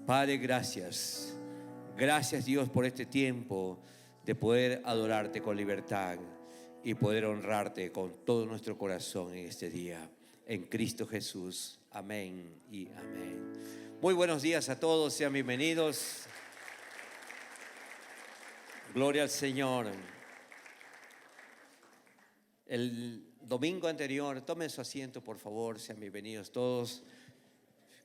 Padre, gracias. Gracias, Dios, por este tiempo de poder adorarte con libertad y poder honrarte con todo nuestro corazón en este día. En Cristo Jesús. Amén y amén. Muy buenos días a todos, sean bienvenidos. Gloria al Señor. El domingo anterior, tomen su asiento por favor, sean bienvenidos todos.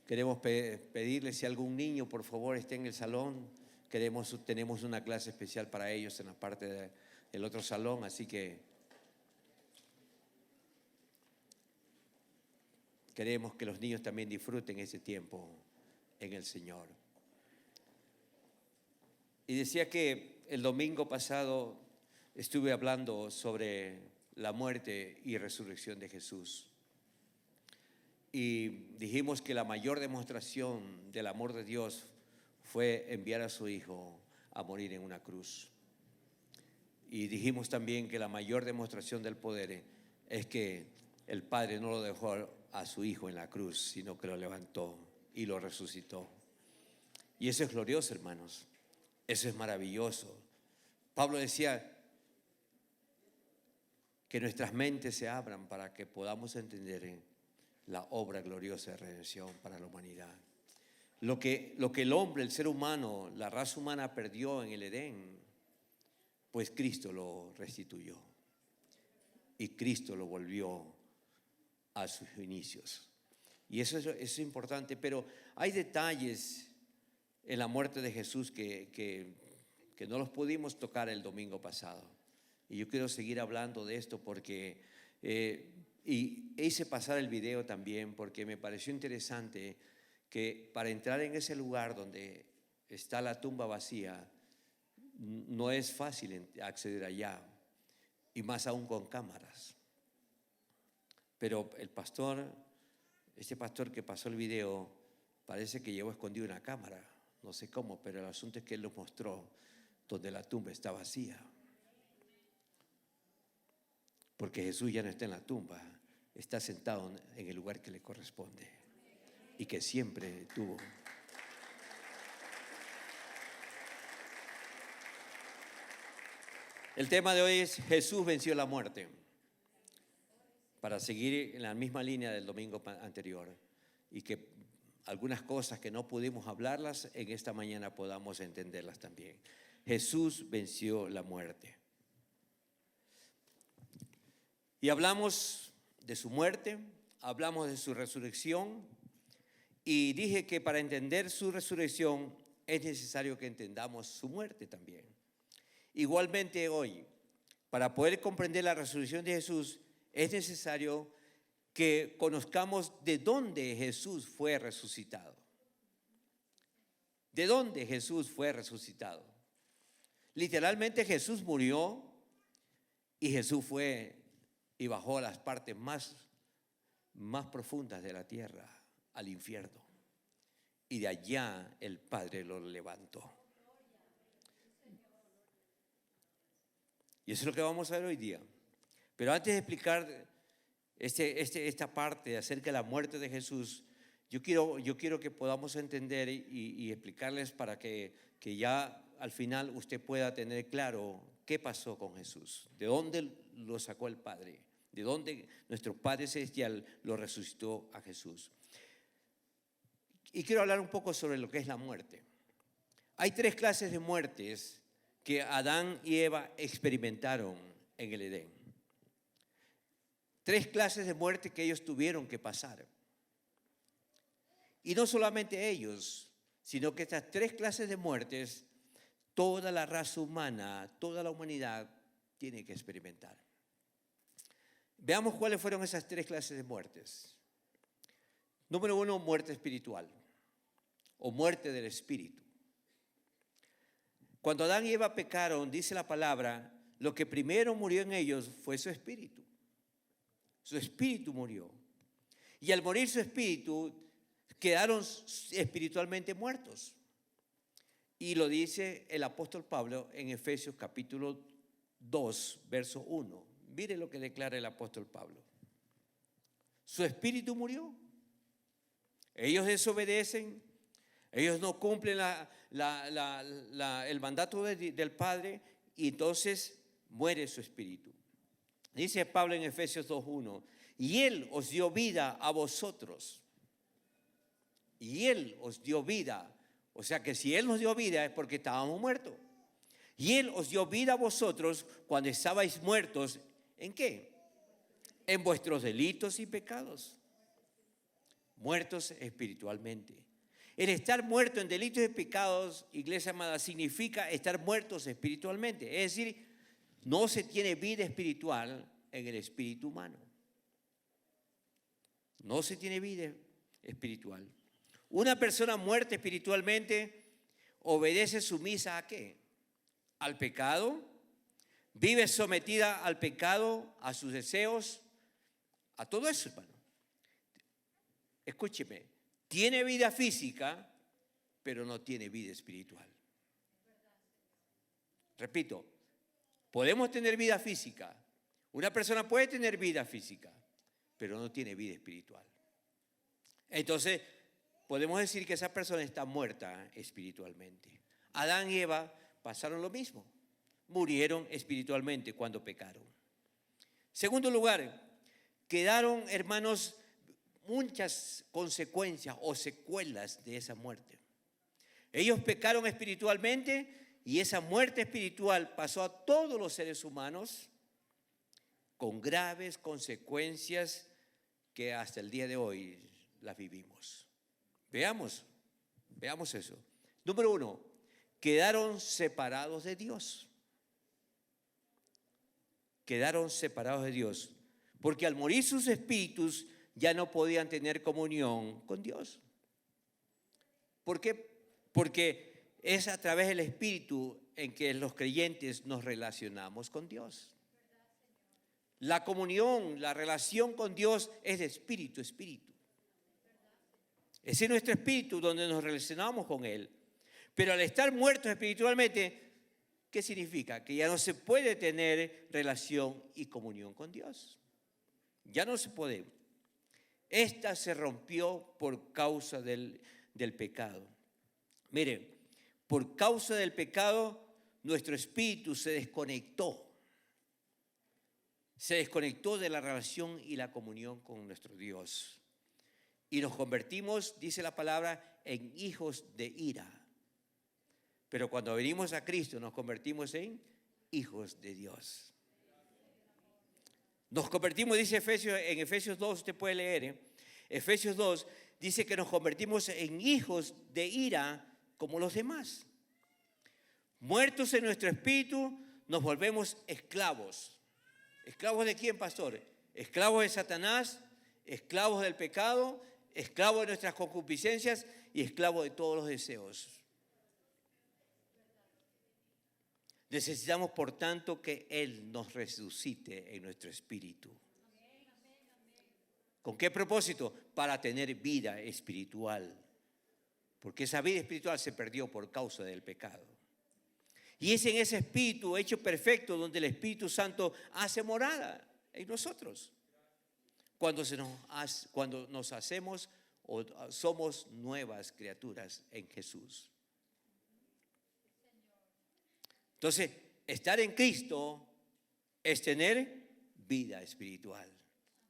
Queremos pedirles si algún niño por favor está en el salón. Tenemos una clase especial para ellos en la parte del otro salón, así que queremos que los niños también disfruten ese tiempo en el Señor. Y decía que el domingo pasado estuve hablando sobre la muerte y resurrección de Jesús. Y dijimos que la mayor demostración del amor de Dios fue enviar a su Hijo a morir en una cruz. Y dijimos también que la mayor demostración del poder es que el Padre no lo dejó a su Hijo en la cruz, sino que lo levantó y lo resucitó. Y eso es glorioso, hermanos. Eso es maravilloso. Pablo decía que nuestras mentes se abran para que podamos entender la obra gloriosa de redención para la humanidad. Lo que el hombre, el ser humano, la raza humana perdió en el Edén, pues Cristo lo restituyó y Cristo lo volvió a sus inicios. Y eso es importante, pero hay detalles en la muerte de Jesús que no los pudimos tocar el domingo pasado. Y yo quiero seguir hablando de esto porque y hice pasar el video también porque me pareció interesante que para entrar en ese lugar donde está la tumba vacía no es fácil acceder allá, y más aún con cámaras. Pero este pastor que pasó el video, parece que llevó escondido una cámara, no sé cómo, pero el asunto es que él lo mostró donde la tumba está vacía. Porque Jesús ya no está en la tumba, está sentado en el lugar que le corresponde y que siempre tuvo. El tema de hoy es Jesús venció la muerte, para seguir en la misma línea del domingo anterior y que algunas cosas que no pudimos hablarlas en esta mañana podamos entenderlas también. Jesús venció la muerte. Y hablamos de su muerte, hablamos de su resurrección y dije que para entender su resurrección es necesario que entendamos su muerte también. Igualmente hoy, para poder comprender la resurrección de Jesús, es necesario que conozcamos de dónde Jesús fue resucitado. ¿De dónde Jesús fue resucitado? Literalmente Jesús murió y Jesús fue y bajó a las partes más profundas de la tierra, al infierno. Y de allá el Padre lo levantó. Y eso es lo que vamos a ver hoy día. Pero antes de explicar esta parte acerca de la muerte de Jesús, yo quiero que podamos entender y explicarles para que ya al final usted pueda tener claro qué pasó con Jesús, de dónde lo sacó el Padre, de dónde nuestro Padre Celestial lo resucitó a Jesús. Y quiero hablar un poco sobre lo que es la muerte. Hay 3 clases de muertes que Adán y Eva experimentaron en el Edén. 3 clases de muerte que ellos tuvieron que pasar. Y no solamente ellos, sino que estas 3 clases de muertes, toda la raza humana, toda la humanidad tiene que experimentar. Veamos cuáles fueron esas 3 clases de muertes. Número 1, muerte espiritual o muerte del espíritu. Cuando Adán y Eva pecaron, dice la palabra, lo que primero murió en ellos fue su espíritu. Su espíritu murió. Y al morir su espíritu, quedaron espiritualmente muertos. Y lo dice el apóstol Pablo en Efesios capítulo 2, verso 1. Mire lo que declara el apóstol Pablo. Su espíritu murió. Ellos desobedecen, Ellos no cumplen el mandato del Padre y entonces muere su espíritu. Dice Pablo en Efesios 2:1, y Él os dio vida a vosotros. Y Él os dio vida. O sea que si Él nos dio vida es porque estábamos muertos. Y Él os dio vida a vosotros cuando estabais muertos. ¿En qué? En vuestros delitos y pecados. Muertos espiritualmente. El estar muerto en delitos y pecados, iglesia amada, significa estar muertos espiritualmente. Es decir, no se tiene vida espiritual en el espíritu humano. No se tiene vida espiritual. Una persona muerta espiritualmente obedece sumisa ¿a qué? Al pecado. Vive sometida al pecado, a sus deseos, a todo eso, hermano. Escúcheme, tiene vida física, pero no tiene vida espiritual. Repito, podemos tener vida física. Una persona puede tener vida física, pero no tiene vida espiritual. Entonces, podemos decir que esa persona está muerta espiritualmente. Adán y Eva pasaron lo mismo. Murieron espiritualmente cuando pecaron. Segundo lugar, quedaron, hermanos, muchas consecuencias o secuelas de esa muerte. Ellos pecaron espiritualmente y esa muerte espiritual pasó a todos los seres humanos con graves consecuencias que hasta el día de hoy las vivimos. Veamos eso. Número 1, quedaron separados de Dios. Quedaron separados de Dios, porque al morir sus espíritus ya no podían tener comunión con Dios. ¿Por qué? Porque es a través del espíritu en que los creyentes nos relacionamos con Dios. La comunión, la relación con Dios es de espíritu a espíritu. Es en nuestro espíritu donde nos relacionamos con Él. Pero al estar muertos espiritualmente, ¿qué significa? Que ya no se puede tener relación y comunión con Dios. Ya no se puede. Esta se rompió por causa del pecado. Mire, por causa del pecado, nuestro espíritu se desconectó. Se desconectó de la relación y la comunión con nuestro Dios. Y nos convertimos, dice la palabra, en hijos de ira. Pero cuando venimos a Cristo nos convertimos en hijos de Dios. Nos convertimos, dice en Efesios 2, usted puede leer, Efesios 2 dice que nos convertimos en hijos de ira como los demás. Muertos en nuestro espíritu, nos volvemos esclavos. ¿Esclavos de quién, pastor? Esclavos de Satanás, esclavos del pecado, esclavos de nuestras concupiscencias y esclavos de todos los deseos. Necesitamos, por tanto, que Él nos resucite en nuestro espíritu. ¿Con qué propósito? Para tener vida espiritual. Porque esa vida espiritual se perdió por causa del pecado. Y es en ese espíritu hecho perfecto donde el Espíritu Santo hace morada en nosotros. Cuando nos hacemos o somos nuevas criaturas en Jesús. Entonces, estar en Cristo es tener vida espiritual.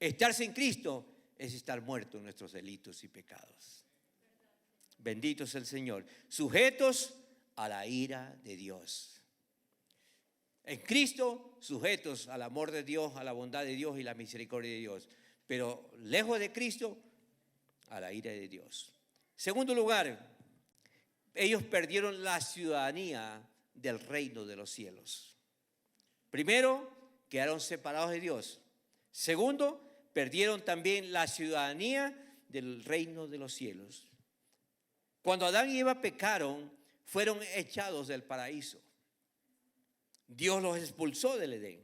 Estar sin Cristo es estar muerto en nuestros delitos y pecados. Bendito es el Señor. Sujetos a la ira de Dios. En Cristo, sujetos al amor de Dios, a la bondad de Dios y la misericordia de Dios. Pero lejos de Cristo, a la ira de Dios. Segundo lugar, ellos perdieron la ciudadanía del reino de los cielos. Primero, quedaron separados de Dios. Segundo, perdieron también la ciudadanía del reino de los cielos. Cuando Adán y Eva pecaron, fueron echados del paraíso. Dios los expulsó del Edén.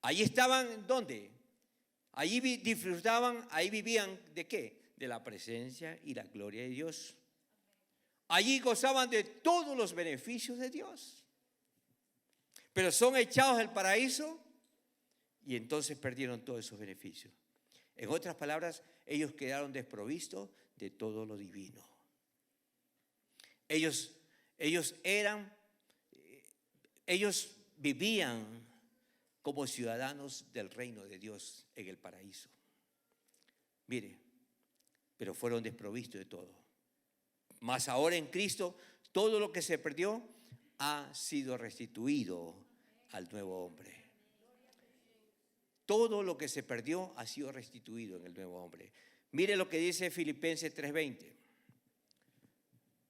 Allí estaban, ¿dónde? Allí disfrutaban, ahí vivían, ¿de qué? De la presencia y la gloria de Dios. Allí gozaban de todos los beneficios de Dios. Pero son echados del paraíso y entonces perdieron todos esos beneficios. En otras palabras, ellos quedaron desprovistos de todo lo divino. Ellos, ellos eran, ellos vivían como ciudadanos del reino de Dios en el paraíso. Mire, pero fueron desprovistos de todo. Mas ahora en Cristo, todo lo que se perdió ha sido restituido al nuevo hombre. Todo lo que se perdió ha sido restituido en el nuevo hombre. Mire lo que dice Filipenses 3:20.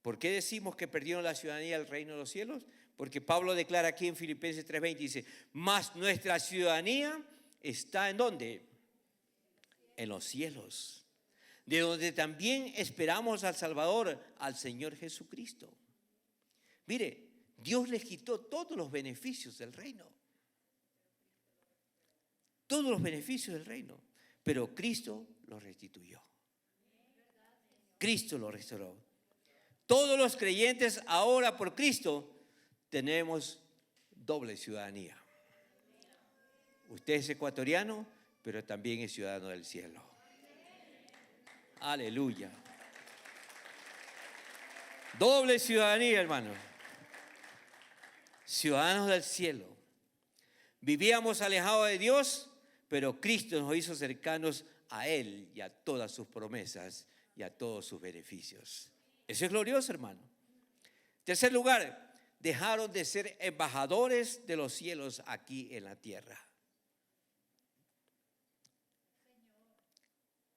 ¿Por qué decimos que perdieron la ciudadanía del reino de los cielos? Porque Pablo declara aquí en Filipenses 3:20, dice, mas nuestra ciudadanía está ¿en dónde? En los cielos, de donde también esperamos al Salvador, al Señor Jesucristo. Mire, Dios les quitó todos los beneficios del reino. Todos los beneficios del reino. Pero Cristo los restituyó. Cristo los restauró. Todos los creyentes ahora por Cristo tenemos doble ciudadanía. Usted es ecuatoriano, pero también es ciudadano del cielo. Aleluya. Doble ciudadanía, hermano. Ciudadanos del cielo. Vivíamos alejados de Dios, pero Cristo nos hizo cercanos a Él y a todas sus promesas y a todos sus beneficios. Eso es glorioso, hermano. Tercer lugar, dejaron de ser embajadores de los cielos aquí en la tierra.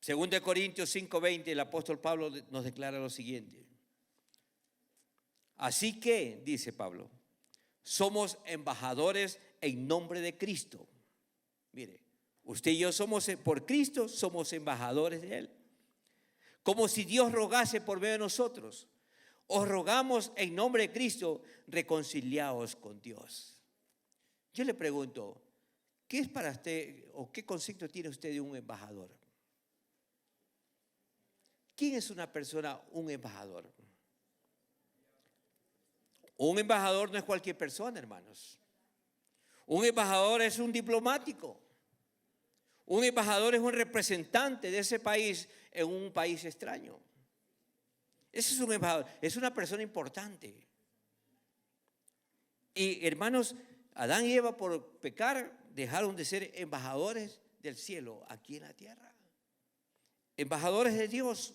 2 Corintios 5:20, el apóstol Pablo nos declara lo siguiente. Así que, dice Pablo, somos embajadores en nombre de Cristo. Mire, usted y yo somos, por Cristo, somos embajadores de Él. Como si Dios rogase por medio de nosotros. Os rogamos en nombre de Cristo, reconciliaos con Dios. Yo le pregunto, ¿qué es para usted o qué concepto tiene usted de un embajador? ¿Quién es una persona, un embajador? Un embajador no es cualquier persona, hermanos. Un embajador es un diplomático. Un embajador es un representante de ese país en un país extraño. Ese es un embajador, es una persona importante. Y hermanos, Adán y Eva por pecar dejaron de ser embajadores del cielo aquí en la tierra. Embajadores de Dios.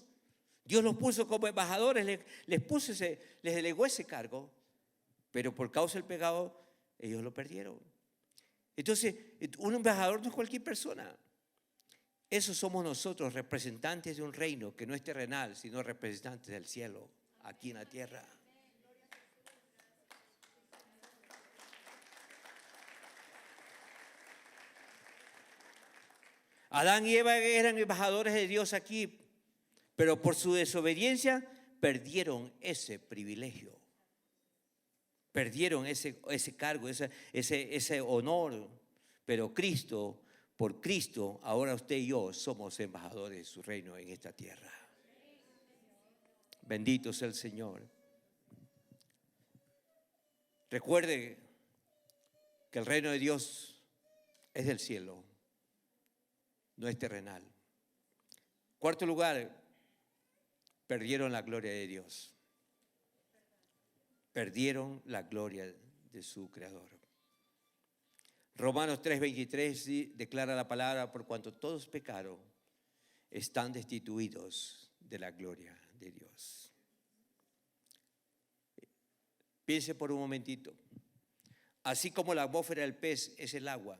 Dios los puso como embajadores, les delegó ese cargo, pero por causa del pecado ellos lo perdieron. Entonces, un embajador no es cualquier persona. Eso somos nosotros, representantes de un reino que no es terrenal, sino representantes del cielo, aquí en la tierra. Adán y Eva eran embajadores de Dios aquí, pero por su desobediencia perdieron ese privilegio. Perdieron ese cargo, ese honor. Pero Cristo, por Cristo, ahora usted y yo somos embajadores de su reino en esta tierra. Bendito sea el Señor. Recuerde que el reino de Dios es del cielo, no es terrenal. Cuarto lugar, perdieron la gloria de Dios. Perdieron la gloria de su Creador. Romanos 3:23 declara la palabra, por cuanto todos pecaron, están destituidos de la gloria de Dios. Piense por un momentito. Así como la atmósfera del pez es el agua,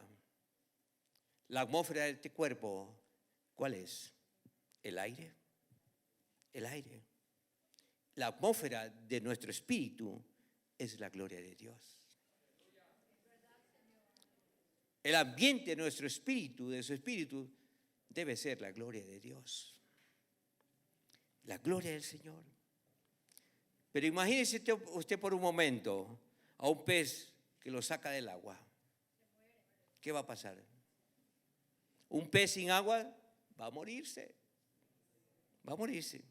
la atmósfera de este cuerpo, ¿cuál es? El aire. El aire. La atmósfera de nuestro espíritu es la gloria de Dios. El ambiente de nuestro espíritu, de su espíritu, debe ser la gloria de Dios. La gloria del Señor. Pero imagínese usted por un momento a un pez que lo saca del agua. ¿Qué va a pasar? Un pez sin agua va a morirse. Va a morirse.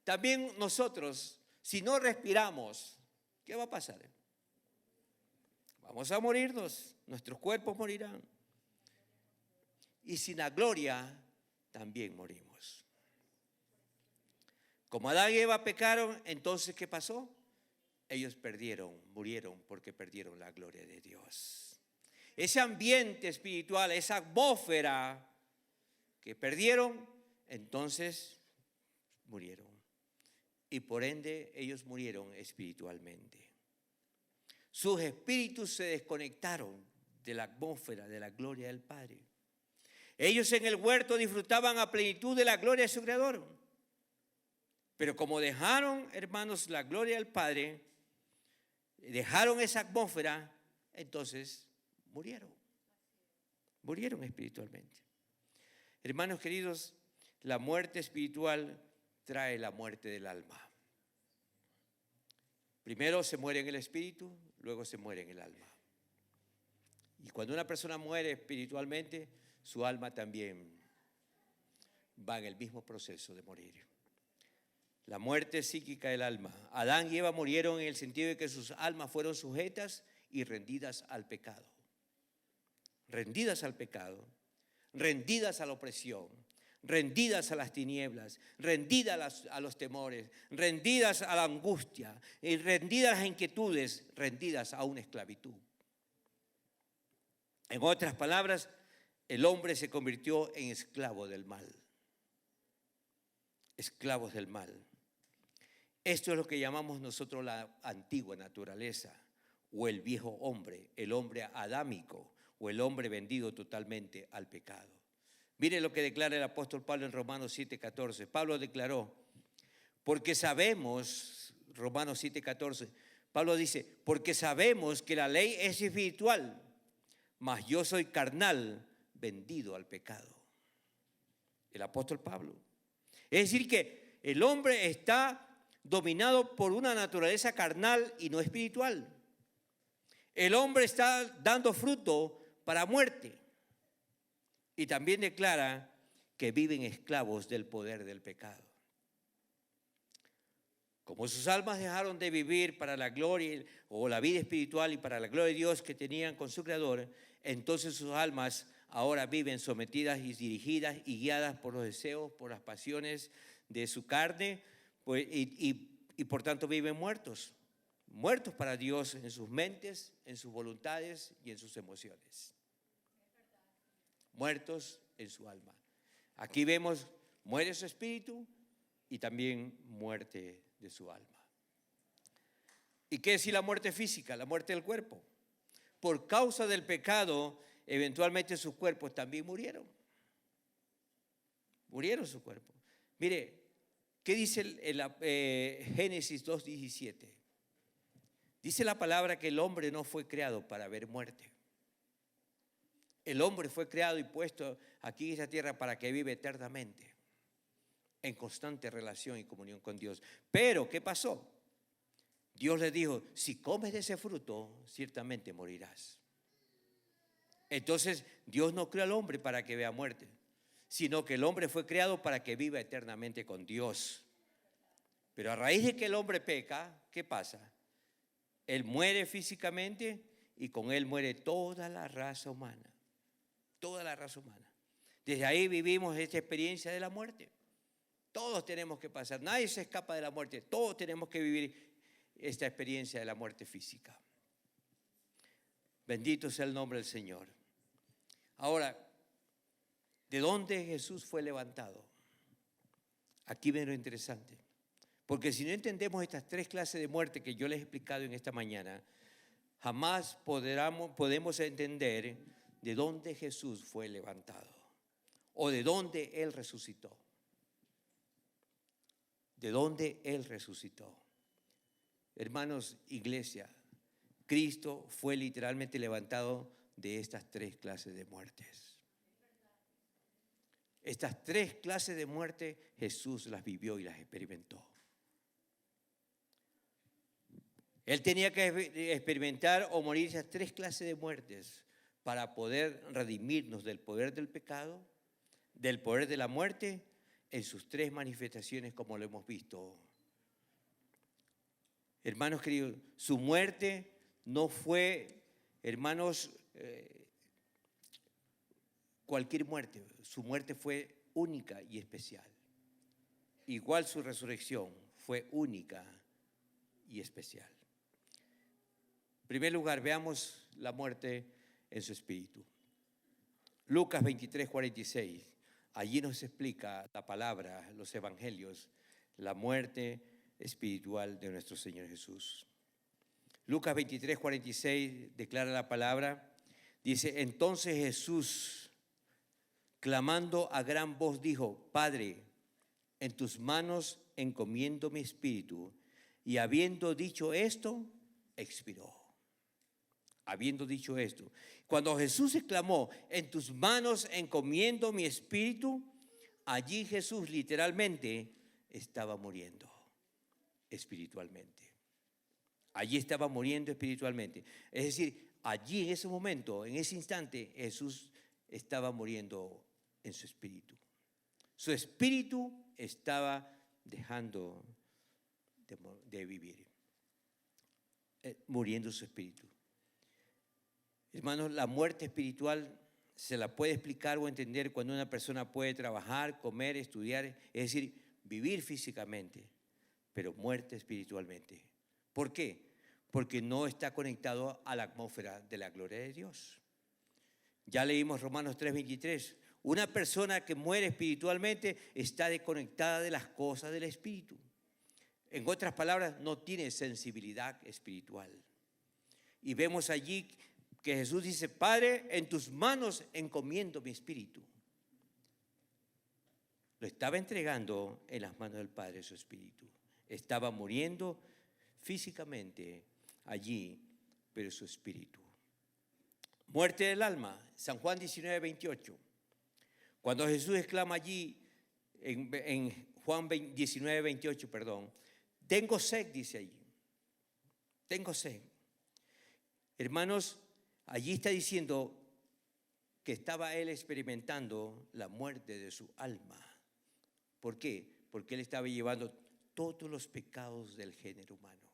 También nosotros, si no respiramos, ¿qué va a pasar? Vamos a morirnos, nuestros cuerpos morirán. Y sin la gloria también morimos. Como Adán y Eva pecaron, entonces ¿qué pasó? Ellos murieron porque perdieron la gloria de Dios. Ese ambiente espiritual, esa atmósfera que perdieron, entonces murieron. Y por ende ellos murieron espiritualmente. Sus espíritus se desconectaron de la atmósfera, de la gloria del Padre. Ellos en el huerto disfrutaban a plenitud de la gloria de su Creador. Pero como dejaron, hermanos, la gloria del Padre, dejaron esa atmósfera, entonces murieron. Murieron espiritualmente. Hermanos queridos, la muerte espiritual trae la muerte del alma. Primero se muere en el espíritu, luego se muere en el alma. Y cuando una persona muere espiritualmente, su alma también va en el mismo proceso de morir. La muerte psíquica del alma. Adán y Eva murieron en el sentido de que sus almas fueron sujetas y rendidas al pecado. Rendidas al pecado, rendidas a la opresión, rendidas a las tinieblas, rendidas a los temores, rendidas a la angustia, y rendidas a las inquietudes, rendidas a una esclavitud. En otras palabras, el hombre se convirtió en esclavo del mal. Esclavos del mal. Esto es lo que llamamos nosotros la antigua naturaleza, o el viejo hombre, el hombre adámico, o el hombre vendido totalmente al pecado. Mire lo que declara el apóstol Pablo en Romanos 7:14. Pablo declaró, porque sabemos, Romanos 7:14, Pablo dice, porque sabemos que la ley es espiritual, mas yo soy carnal, vendido al pecado. El apóstol Pablo. Es decir que el hombre está dominado por una naturaleza carnal y no espiritual. El hombre está dando fruto para muerte. Y también declara que viven esclavos del poder del pecado. Como sus almas dejaron de vivir para la gloria o la vida espiritual y para la gloria de Dios que tenían con su Creador, entonces sus almas ahora viven sometidas y dirigidas y guiadas por los deseos, por las pasiones de su carne, pues, y por tanto viven muertos. Muertos para Dios en sus mentes, en sus voluntades y en sus emociones. Muertos en su alma. Aquí vemos, muere su espíritu y también muerte de su alma. ¿Y qué decir la muerte física? La muerte del cuerpo. Por causa del pecado, eventualmente sus cuerpos también murieron. Murieron sus cuerpos. Mire, ¿qué dice Génesis 2:17? Dice la palabra que el hombre no fue creado para ver muerte. El hombre fue creado y puesto aquí en esta tierra para que viva eternamente, en constante relación y comunión con Dios. Pero, ¿qué pasó? Dios le dijo, si comes de ese fruto, ciertamente morirás. Entonces, Dios no creó al hombre para que vea muerte, sino que el hombre fue creado para que viva eternamente con Dios. Pero a raíz de que el hombre peca, ¿qué pasa? Él muere físicamente y con él muere toda la raza humana. Toda la raza humana. Desde ahí vivimos esta experiencia de la muerte. Todos tenemos que pasar, nadie se escapa de la muerte, todos tenemos que vivir esta experiencia de la muerte física. Bendito sea el nombre del Señor. Ahora, ¿de dónde Jesús fue levantado? Aquí viene lo interesante. Porque si no entendemos estas tres clases de muerte que yo les he explicado en esta mañana, jamás podemos entender de dónde Jesús fue levantado o de dónde Él resucitó. De dónde Él resucitó. Hermanos, iglesia, Cristo fue literalmente levantado de estas tres clases de muertes. Estas tres clases de muerte Jesús las vivió y las experimentó. Él tenía que experimentar o morir esas tres clases de muertes para poder redimirnos del poder del pecado, del poder de la muerte, en sus tres manifestaciones como lo hemos visto. Hermanos queridos, su muerte no fue, hermanos, cualquier muerte. Su muerte fue única y especial. igual su resurrección fue única y especial. En primer lugar, veamos la muerte en su espíritu. Lucas 23, 46. Allí nos explica la palabra, los evangelios, la muerte espiritual de nuestro Señor Jesús. Lucas 23, 46 declara la palabra, dice: entonces Jesús, clamando a gran voz, dijo: Padre, en tus manos encomiendo mi espíritu. Y habiendo dicho esto, expiró. Habiendo dicho esto, cuando Jesús exclamó: en tus manos encomiendo mi espíritu, allí Jesús literalmente estaba muriendo espiritualmente. Allí estaba muriendo espiritualmente. Es decir, allí en ese momento, en ese instante, Jesús estaba muriendo en su espíritu. Su espíritu estaba dejando de vivir, muriendo su espíritu. Hermanos, la muerte espiritual se la puede explicar o entender cuando una persona puede trabajar, comer, estudiar, es decir, vivir físicamente, pero muerte espiritualmente. ¿Por qué? Porque no está conectado a la atmósfera de la gloria de Dios. Ya leímos Romanos 3:23. Una persona que muere espiritualmente está desconectada de las cosas del espíritu. En otras palabras, no tiene sensibilidad espiritual. Y vemos allí que Jesús dice: Padre, en tus manos encomiendo mi espíritu. Lo estaba entregando en las manos del Padre su espíritu. Estaba muriendo físicamente allí, pero su espíritu. Muerte del alma, San Juan 19:28. Cuando Jesús exclama allí, en Juan 19:28, perdón, tengo sed, dice allí. Tengo sed. Hermanos, allí está diciendo que estaba él experimentando la muerte de su alma. ¿Por qué? Porque él estaba llevando todos los pecados del género humano.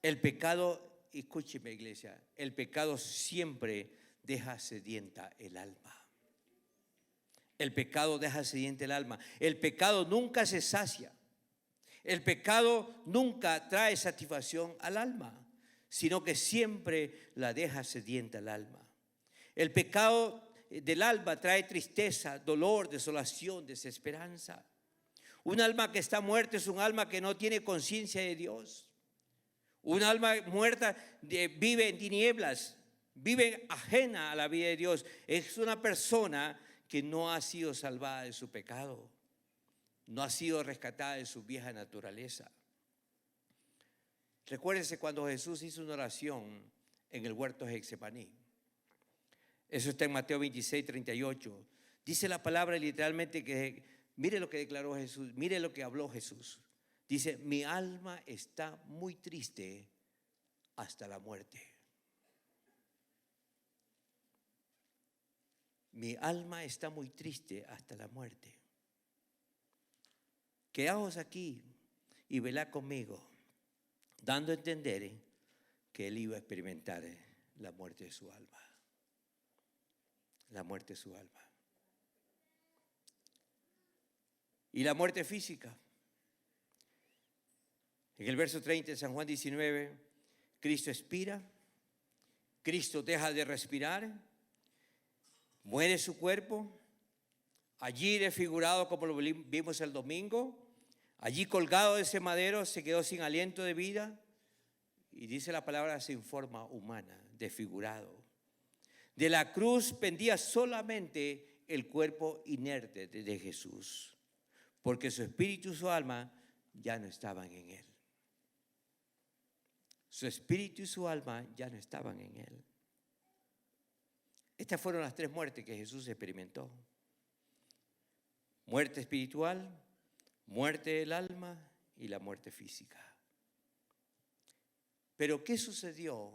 El pecado, escúcheme iglesia, el pecado siempre deja sedienta el alma. El pecado deja sedienta el alma. El pecado nunca se sacia. El pecado nunca trae satisfacción al alma, sino que siempre la deja sedienta el alma. El pecado del alma trae tristeza, dolor, desolación, desesperanza. Un alma que está muerta es un alma que no tiene conciencia de Dios. Un alma muerta vive en tinieblas, vive ajena a la vida de Dios. Es una persona que no ha sido salvada de su pecado, no ha sido rescatada de su vieja naturaleza. Recuérdense cuando Jesús hizo una oración en el huerto de Getsemaní. Eso está en Mateo 26:38. Dice la palabra literalmente que, mire lo que declaró Jesús, mire lo que habló Jesús. Dice: mi alma está muy triste hasta la muerte. Mi alma está muy triste hasta la muerte. Quedaos aquí y velad conmigo, dando a entender que él iba a experimentar la muerte de su alma. La muerte de su alma. Y la muerte física. En el verso 30 de San Juan 19, Cristo expira, Cristo deja de respirar, muere su cuerpo, allí desfigurado como lo vimos el domingo, allí colgado de ese madero se quedó sin aliento de vida y dice la palabra sin forma humana, desfigurado. De la cruz pendía solamente el cuerpo inerte de Jesús, porque su espíritu y su alma ya no estaban en él. Su espíritu y su alma ya no estaban en él. Estas fueron las tres muertes que Jesús experimentó. Muerte espiritual, muerte del alma y la muerte física. Pero ¿qué sucedió?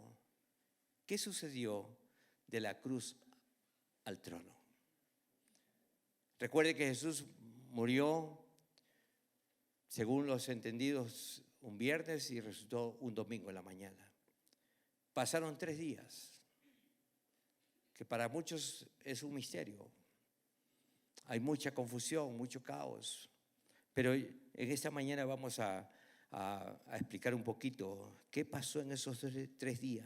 ¿Qué sucedió de la cruz al trono? Recuerde que Jesús murió, según los entendidos, un viernes y resucitó un domingo en la mañana. Pasaron 3 días, que para muchos es un misterio. Hay mucha confusión, mucho caos. Pero en esta mañana vamos a explicar un poquito qué pasó en esos 3 días,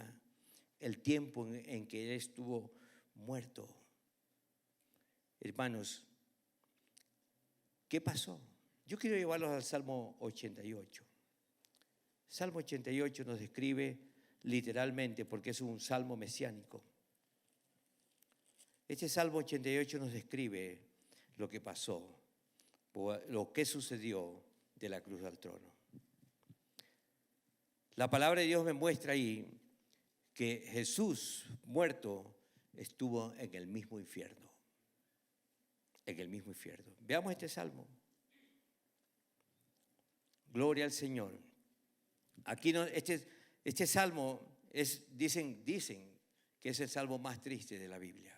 el tiempo en que él estuvo muerto. Hermanos, ¿qué pasó? Yo quiero llevarlos al Salmo 88. Salmo 88 nos describe literalmente, porque es un salmo mesiánico. Este Salmo 88 nos describe lo que pasó, lo que sucedió de la cruz al trono. La palabra de Dios me muestra ahí que Jesús, muerto, estuvo en el mismo infierno. En el mismo infierno. Veamos este salmo. Gloria al Señor. Aquí no, este salmo dicen que es el salmo más triste de la Biblia.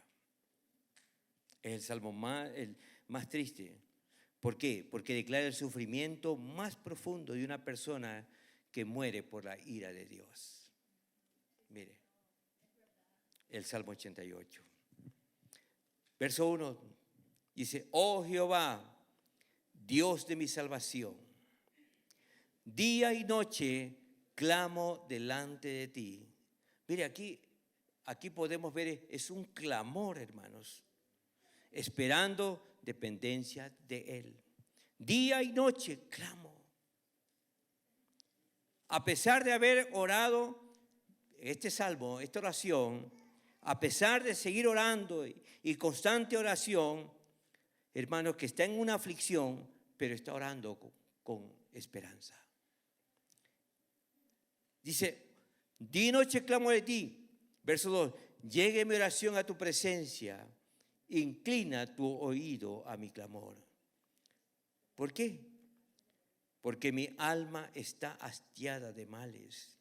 Es el salmo más triste. ¿Por qué? Porque declara el sufrimiento más profundo de una persona que muere por la ira de Dios. Mire, el Salmo 88. Verso 1 dice: oh Jehová, Dios de mi salvación, día y noche clamo delante de ti. Mire, aquí podemos ver, es un clamor, hermanos, esperando dependencia de Él. Día y noche clamo. A pesar de haber orado este salmo, esta oración, a pesar de seguir orando y constante oración, hermanos, que está en una aflicción, pero está orando con esperanza. Dice: día y noche clamo de ti. Verso 2: llegue mi oración a tu presencia, inclina tu oído a mi clamor. ¿Por qué? Porque mi alma está hastiada de males.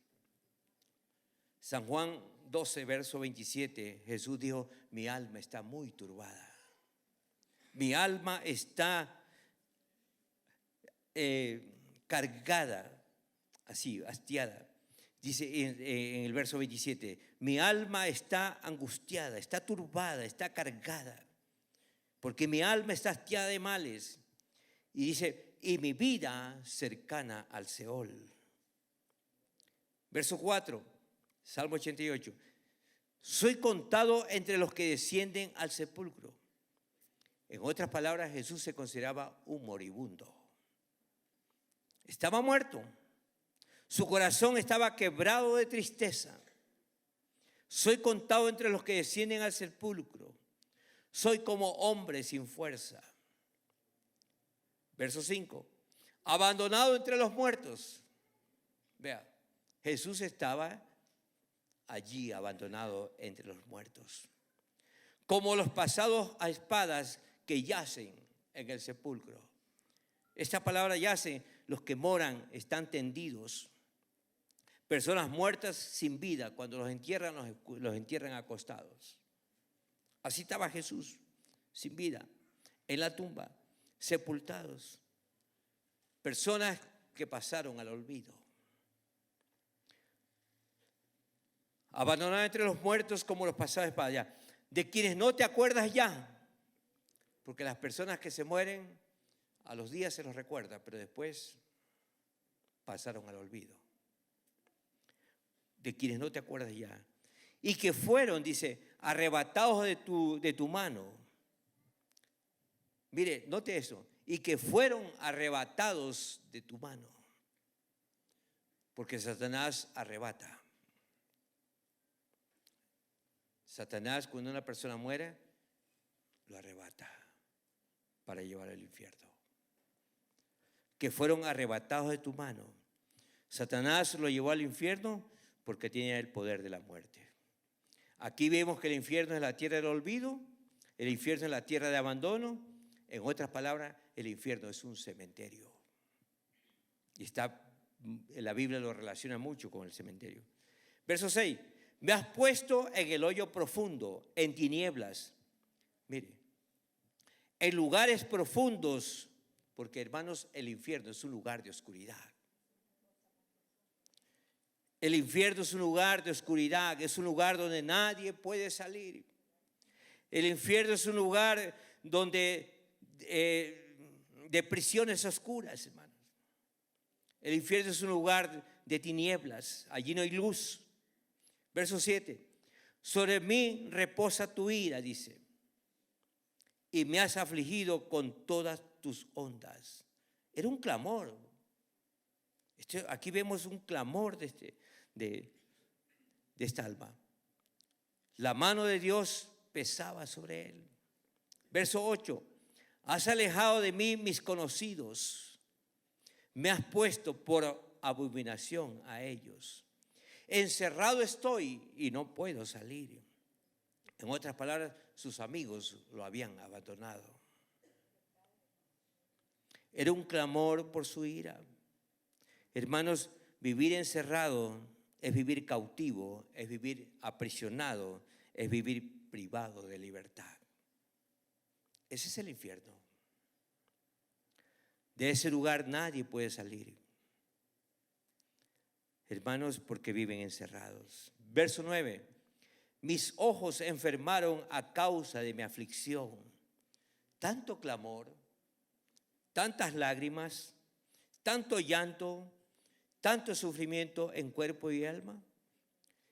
San Juan 12, verso 27, Jesús dijo: mi alma está muy turbada. Mi alma está cargada, así, hastiada. Dice en el verso 27, mi alma está angustiada, está turbada, está cargada, porque mi alma está hastiada de males. Y dice: y mi vida cercana al Seol. Verso 4, Salmo 88, soy contado entre los que descienden al sepulcro. En otras palabras, Jesús se consideraba un moribundo. Estaba muerto. Su corazón estaba quebrado de tristeza. Soy contado entre los que descienden al sepulcro. Soy como hombre sin fuerza. Verso 5. Abandonado entre los muertos. Vea, Jesús estaba allí abandonado entre los muertos. Como los pasados a espadas que yacen en el sepulcro. Esta palabra yace, los que moran están tendidos. Personas muertas sin vida, cuando los entierran acostados. Así estaba Jesús, sin vida, en la tumba, sepultados. Personas que pasaron al olvido. Abandonados entre los muertos como los pasados a espada, de quienes no te acuerdas ya. Porque las personas que se mueren, a los días se los recuerda, pero después pasaron al olvido. De quienes no te acuerdas ya. Y que fueron, dice, arrebatados de tu mano. Mire, note eso. Y que fueron arrebatados de tu mano. Porque Satanás arrebata. Satanás, cuando una persona muere, lo arrebata para llevar al infierno. Que fueron arrebatados de tu mano. Satanás lo llevó al infierno porque tiene el poder de la muerte. Aquí vemos que el infierno es la tierra del olvido, el infierno es la tierra de abandono. En otras palabras, el infierno es un cementerio. Y la Biblia lo relaciona mucho con el cementerio. Verso 6. Me has puesto en el hoyo profundo, en tinieblas. Mire, en lugares profundos, porque hermanos, el infierno es un lugar de oscuridad. El infierno es un lugar de oscuridad, es un lugar donde nadie puede salir. El infierno es un lugar donde de prisiones oscuras, hermanos. El infierno es un lugar de tinieblas, allí no hay luz. Verso 7, sobre mí reposa tu ira, dice, y me has afligido con todas tus ondas. Era un clamor. Aquí vemos un clamor de esta alma. La mano de Dios pesaba sobre él. Verso 8, has alejado de mí mis conocidos, me has puesto por abominación a ellos. Encerrado estoy y no puedo salir. En otras palabras, sus amigos lo habían abandonado. Era un clamor por su ira. Hermanos, vivir encerrado es vivir cautivo, es vivir aprisionado, es vivir privado de libertad. Ese es el infierno. De ese lugar nadie puede salir. Hermanos, porque viven encerrados. Verso 9. Mis ojos se enfermaron a causa de mi aflicción. Tanto clamor, tantas lágrimas, tanto llanto, tanto sufrimiento en cuerpo y alma.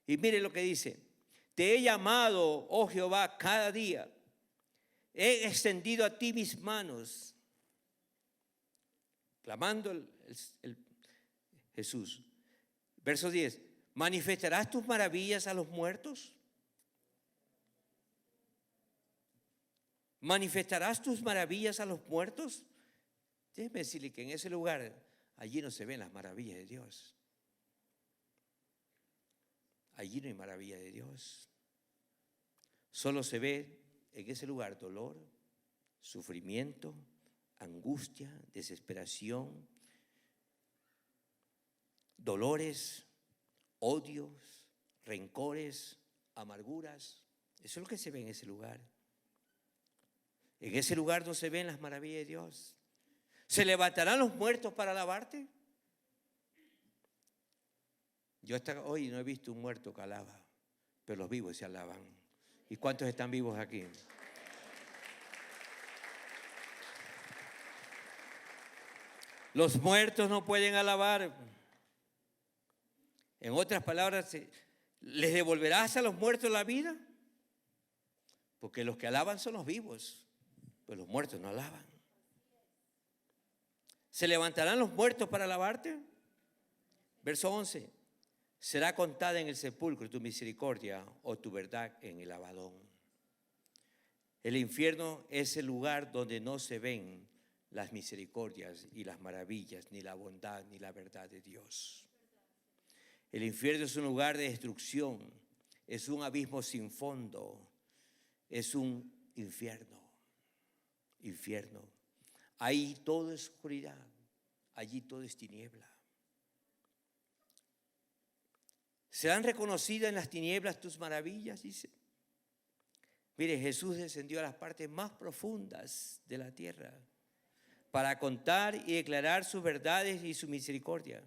Y mire lo que dice. Te he llamado, oh Jehová, cada día. He extendido a ti mis manos. Clamando Jesús. Verso 10. ¿Manifestarás tus maravillas a los muertos? ¿Manifestarás tus maravillas a los muertos? Déjeme decirle que en ese lugar, allí no se ven las maravillas de Dios. Allí no hay maravilla de Dios. Solo se ve en ese lugar dolor, sufrimiento, angustia, desesperación, dolores, odios, rencores, amarguras. Eso es lo que se ve en ese lugar. En ese lugar no se ven las maravillas de Dios. ¿Se levantarán los muertos para alabarte? Yo hasta hoy no he visto un muerto que alaba, pero los vivos se alaban. ¿Y cuántos están vivos aquí? Los muertos no pueden alabar. En otras palabras, ¿les devolverás a los muertos la vida? Porque los que alaban son los vivos, pues los muertos no alaban. ¿Se levantarán los muertos para alabarte? Verso 11. Será contada en el sepulcro tu misericordia o tu verdad en el Abadón. El infierno es el lugar donde no se ven las misericordias y las maravillas, ni la bondad, ni la verdad de Dios. El infierno es un lugar de destrucción, es un abismo sin fondo, es un infierno. Ahí todo es oscuridad, allí todo es tiniebla. ¿Serán reconocidas en las tinieblas tus maravillas? Dice. Mire, Jesús descendió a las partes más profundas de la tierra para contar y declarar sus verdades y su misericordia,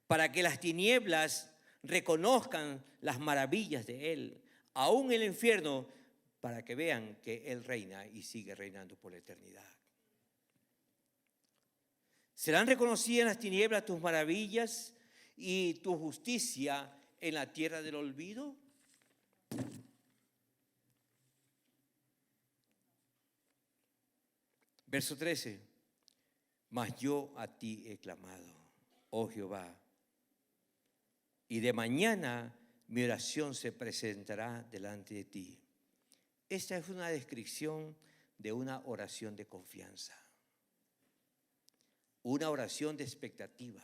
para que las tinieblas reconozcan las maravillas de Él, aún el infierno, para que vean que Él reina y sigue reinando por la eternidad. ¿Serán reconocidas en las tinieblas tus maravillas y tu justicia en la tierra del olvido? Verso 13. Mas yo a ti he clamado, oh Jehová, y de mañana mi oración se presentará delante de ti. Esta es una descripción de una oración de confianza, una oración de expectativa,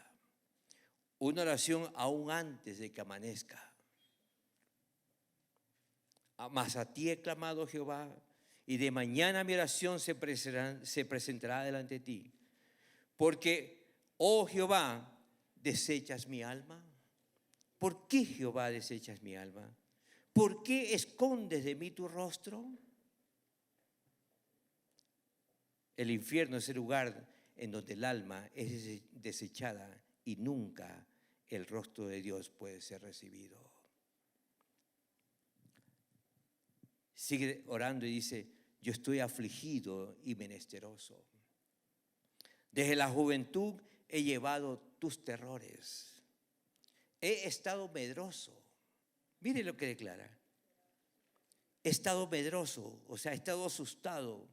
una oración aún antes de que amanezca. Mas a ti he clamado, Jehová, y de mañana mi oración se presentará delante de ti. Porque, oh Jehová, desechas mi alma. ¿Por qué, Jehová, desechas mi alma? ¿Por qué escondes de mí tu rostro? El infierno es el lugar en donde el alma es desechada y nunca el rostro de Dios puede ser recibido. Sigue orando y dice, yo estoy afligido y menesteroso. Desde la juventud he llevado tus terrores. He estado medroso. Mire lo que declara. He estado medroso, o sea, he estado asustado.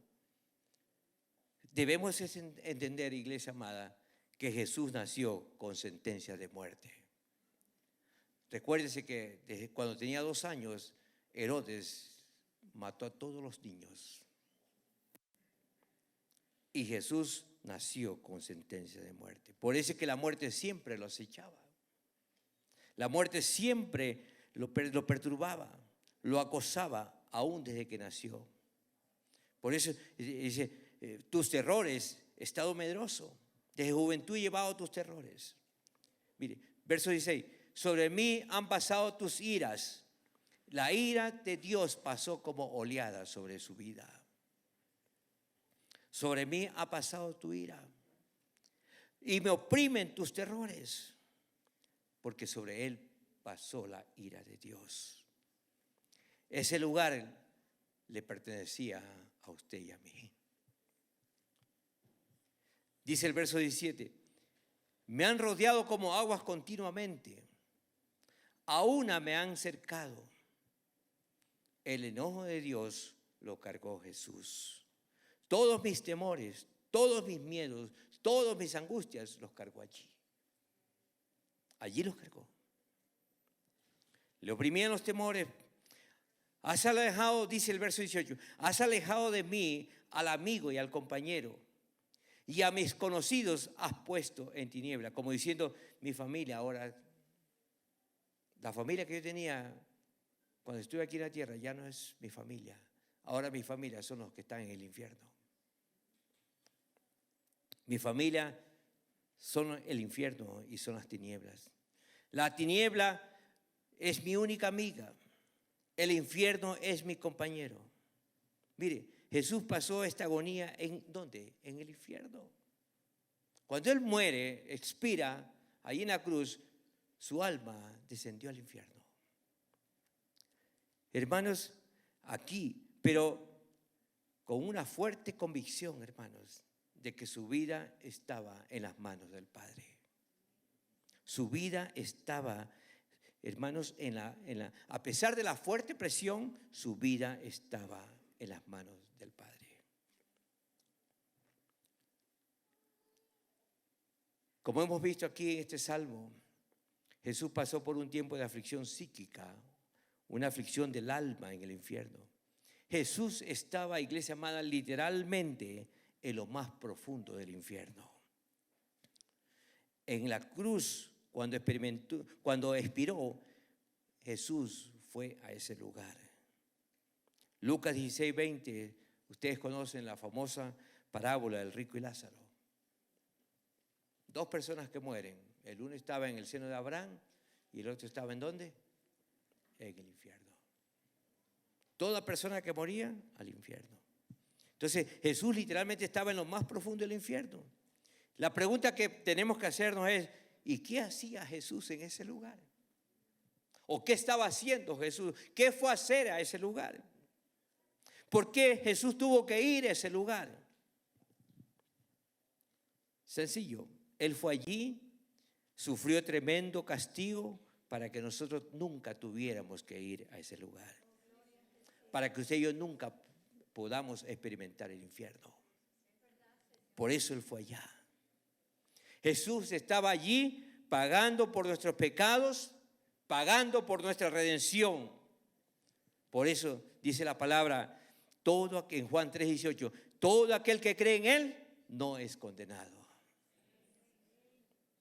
Debemos entender, iglesia amada, que Jesús nació con sentencia de muerte. Recuérdese que desde cuando tenía 2 años, Herodes mató a todos los niños. Y Jesús nació con sentencia de muerte. Por eso es que la muerte siempre lo acechaba. La muerte siempre lo perturbaba, lo acosaba, aún desde que nació. Por eso dice, tus terrores, he estado medroso. Desde juventud he llevado tus terrores. Mire, verso 16. Sobre mí han pasado tus iras. La ira de Dios pasó como oleada sobre su vida. Sobre mí ha pasado tu ira. Y me oprimen tus terrores. Porque sobre él pasó la ira de Dios. Ese lugar le pertenecía a usted y a mí. Dice el verso 17. Me han rodeado como aguas continuamente. A una me han cercado. El enojo de Dios lo cargó Jesús. Todos mis temores, todos mis miedos, todas mis angustias los cargó allí. Allí los cargó. Le oprimían los temores. Has alejado, dice el verso 18, has alejado de mí al amigo y al compañero, y a mis conocidos has puesto en tiniebla. Como diciendo, mi familia ahora, la familia que yo tenía cuando estuve aquí en la tierra ya no es mi familia. Ahora mi familia son los que están en el infierno. Mi familia son el infierno y son las tinieblas. La tiniebla es mi única amiga. El infierno es mi compañero. Mire, Jesús pasó esta agonía ¿en dónde? En el infierno. Cuando Él muere, expira, ahí en la cruz, su alma descendió al infierno. Hermanos, aquí, pero con una fuerte convicción, hermanos, de que su vida estaba en las manos del Padre. Su vida estaba, hermanos, a pesar de la fuerte presión, su vida estaba en las manos del Padre. Como hemos visto aquí en este salmo, Jesús pasó por un tiempo de aflicción psíquica, una aflicción del alma en el infierno. Jesús estaba, iglesia amada, literalmente en lo más profundo del infierno. En la cruz, cuando expiró, Jesús fue a ese lugar. Lucas 16:20, ustedes conocen la famosa parábola del rico y Lázaro. 2 personas que mueren. El uno estaba en el seno de Abraham y el otro estaba ¿en dónde? En el infierno. Toda persona que moría, al infierno. Entonces Jesús literalmente estaba en lo más profundo del infierno. La pregunta que tenemos que hacernos es, ¿y qué hacía Jesús en ese lugar? ¿O qué estaba haciendo Jesús? ¿Qué fue a hacer a ese lugar? ¿Por qué Jesús tuvo que ir a ese lugar? Sencillo, Él fue allí, sufrió tremendo castigo para que nosotros nunca tuviéramos que ir a ese lugar. Para que usted y yo nunca podamos experimentar el infierno. Por eso Él fue allá. Jesús estaba allí pagando por nuestros pecados, pagando por nuestra redención. Por eso dice la palabra, en Juan 3:18, todo aquel que cree en Él no es condenado.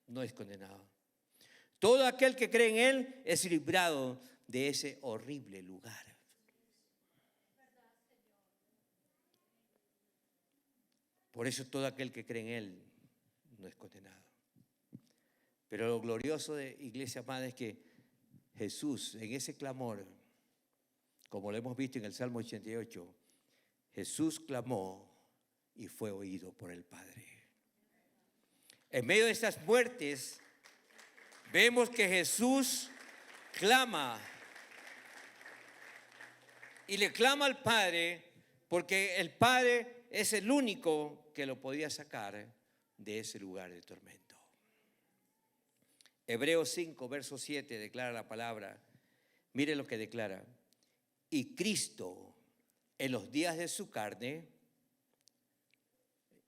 No es condenado. Todo aquel que cree en Él es librado de ese horrible lugar. Por eso todo aquel que cree en Él no es condenado. Pero lo glorioso de iglesia amada es que Jesús en ese clamor, como lo hemos visto en el Salmo 88, Jesús clamó y fue oído por el Padre. En medio de estas muertes, vemos que Jesús clama y le clama al Padre porque el Padre es el único que lo podía sacar, de ese lugar de tormento. Hebreos 5, verso 7 declara la palabra. Mire lo que declara. Y Cristo en los días de su carne,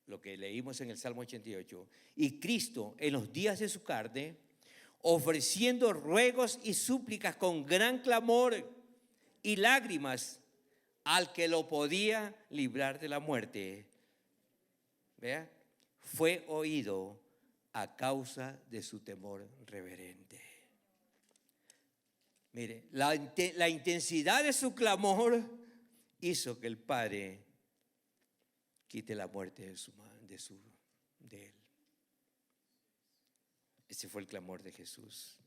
lo que leímos en el Salmo 88, y Cristo en los días de su carne, ofreciendo ruegos y súplicas con gran clamor y lágrimas al que lo podía librar de la muerte, ¿vea? Fue oído a causa de su temor reverente. Mire, la intensidad de su clamor hizo que el Padre quite la muerte de él. Ese fue el clamor de Jesús.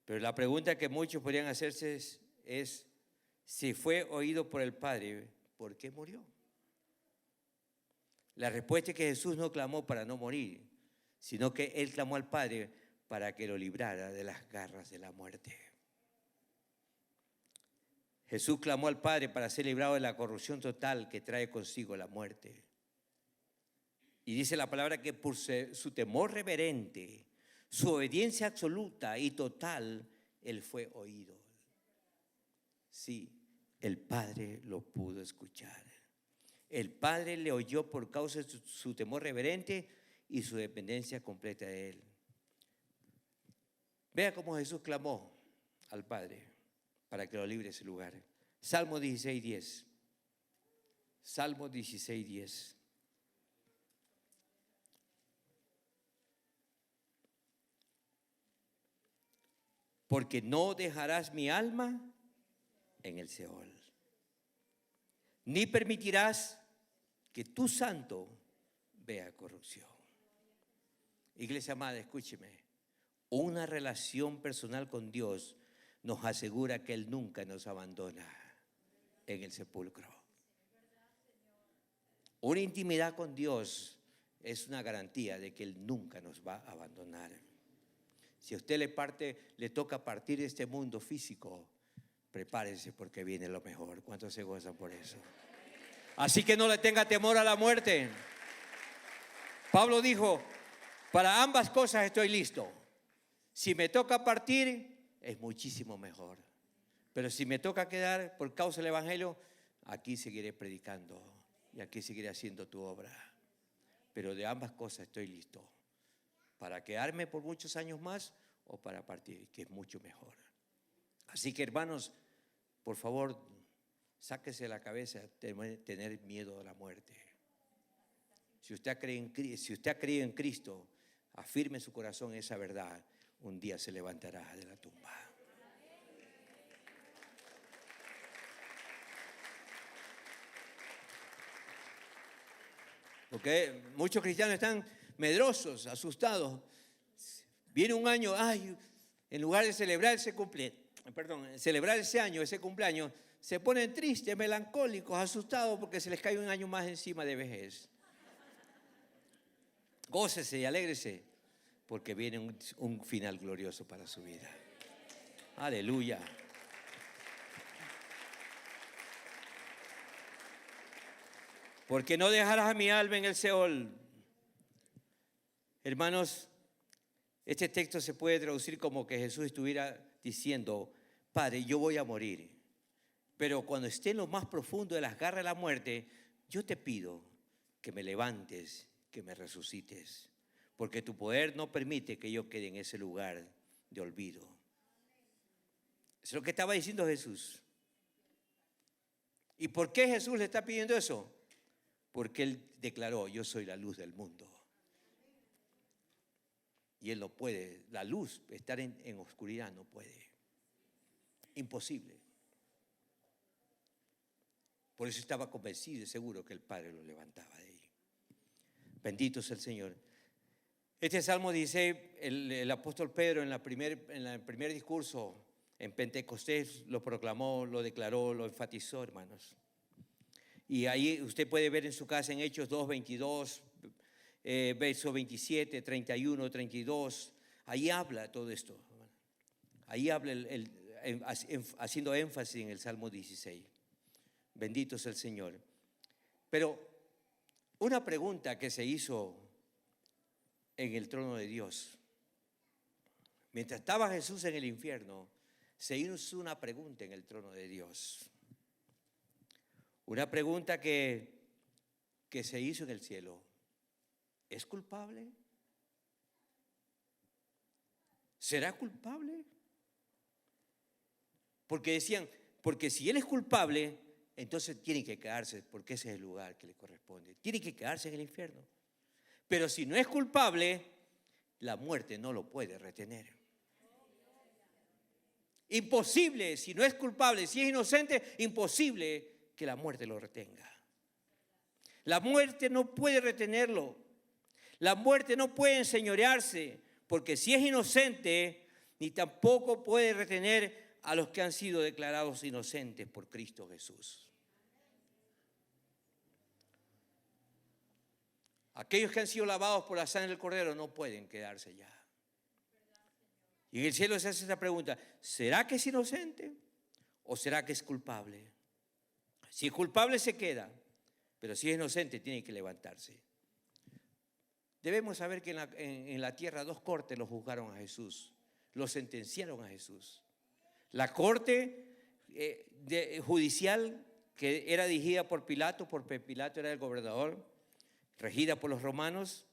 Pero la pregunta que muchos podrían hacerse es si fue oído por el Padre, ¿por qué murió? La respuesta es que Jesús no clamó para no morir, sino que Él clamó al Padre para que lo librara de las garras de la muerte. Jesús clamó al Padre para ser librado de la corrupción total que trae consigo la muerte. Y dice la palabra que por su temor reverente, su obediencia absoluta y total, Él fue oído. Sí, el Padre lo pudo escuchar. El Padre le oyó por causa de su temor reverente y su dependencia completa de Él. Vea cómo Jesús clamó al Padre para que lo libre de ese lugar. Salmo 16:10. Salmo 16:10. Porque no dejarás mi alma en el Seol, ni permitirás que tu santo vea corrupción. Iglesia amada, escúcheme. Una relación personal con Dios nos asegura que Él nunca nos abandona en el sepulcro. Una intimidad con Dios es una garantía de que Él nunca nos va a abandonar. Si a usted le toca partir de este mundo físico, prepárese porque viene lo mejor. ¿Cuántos se gozan por eso? Así que no le tenga temor a la muerte. Pablo dijo, para ambas cosas estoy listo. Si me toca partir, es muchísimo mejor. Pero si me toca quedar por causa del Evangelio, aquí seguiré predicando y aquí seguiré haciendo tu obra. Pero de ambas cosas estoy listo. Para quedarme por muchos años más o para partir, que es mucho mejor. Así que hermanos, por favor, sáquese de la cabeza tener miedo a la muerte. Si usted ha creído en Cristo, afirme en su corazón esa verdad. Un día se levantará de la tumba. Porque muchos cristianos están medrosos, asustados. Viene un año, en lugar de celebrar ese año, ese cumpleaños, se ponen tristes, melancólicos, asustados porque se les cae un año más encima de vejez. Gócese y alégrese porque viene un final glorioso para su vida. Aleluya. Porque no dejarás a mi alma en el Seol. Hermanos, este texto se puede traducir como que Jesús estuviera diciendo, Padre, yo voy a morir, pero cuando esté en lo más profundo de las garras de la muerte, yo te pido que me levantes, que me resucites, porque tu poder no permite que yo quede en ese lugar de olvido. Eso es lo que estaba diciendo Jesús. ¿Y por qué Jesús le está pidiendo eso? Porque Él declaró, yo soy la luz del mundo. Y Él no puede, la luz, estar en oscuridad no puede. Imposible. Por eso estaba convencido y seguro que el Padre lo levantaba de ahí. Bendito sea el Señor. Este Salmo 16, el apóstol Pedro en el primer discurso en Pentecostés lo proclamó, lo declaró, lo enfatizó, hermanos. Y ahí usted puede ver en su casa en Hechos 2, 22, verso 27, 31, 32. Ahí habla todo esto. Ahí habla haciendo énfasis en el Salmo 16. Bendito es el Señor. Pero Una pregunta que se hizo en el trono de Dios. Mientras estaba Jesús en el infierno, se hizo una pregunta en el trono de Dios. Una pregunta que se hizo en el cielo. ¿Es culpable? ¿Será culpable? Porque decían, porque si él es culpable, entonces tiene que quedarse, porque ese es el lugar que le corresponde. Tiene que quedarse en el infierno. Pero si no es culpable, la muerte no lo puede retener. Imposible, si no es culpable, si es inocente, imposible que la muerte lo retenga. La muerte no puede retenerlo. La muerte no puede enseñorearse, porque si es inocente, ni tampoco puede retener a los que han sido declarados inocentes por Cristo Jesús. Aquellos que han sido lavados por la sangre del Cordero no pueden quedarse ya. Y en el cielo se hace esta pregunta: ¿será que es inocente o será que es culpable? Si es culpable se queda, pero si es inocente tiene que levantarse. Debemos saber que en la tierra 2 cortes lo juzgaron a Jesús, lo sentenciaron a Jesús. La corte judicial, que era dirigida por Pilato, porque Pilato era el gobernador, regida por los romanos,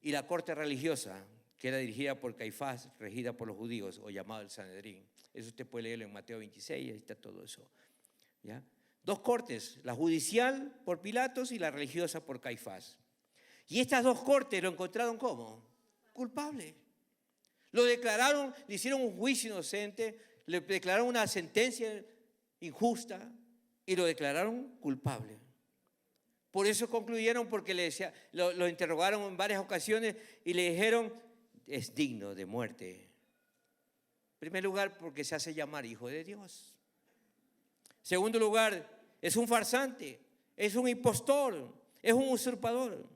y la corte religiosa, que era dirigida por Caifás, regida por los judíos, o llamado el Sanedrín. Eso usted puede leerlo en Mateo 26, ahí está todo eso. ¿Ya? 2 cortes, la judicial por Pilatos y la religiosa por Caifás. Y estas 2 cortes lo encontraron ¿cómo? Culpable. Lo declararon, le hicieron un juicio inocente, le declararon una sentencia injusta y lo declararon culpable. Por eso concluyeron, porque lo interrogaron en varias ocasiones y le dijeron: es digno de muerte. En primer lugar, porque se hace llamar hijo de Dios. En segundo lugar, es un farsante, es un impostor, es un usurpador.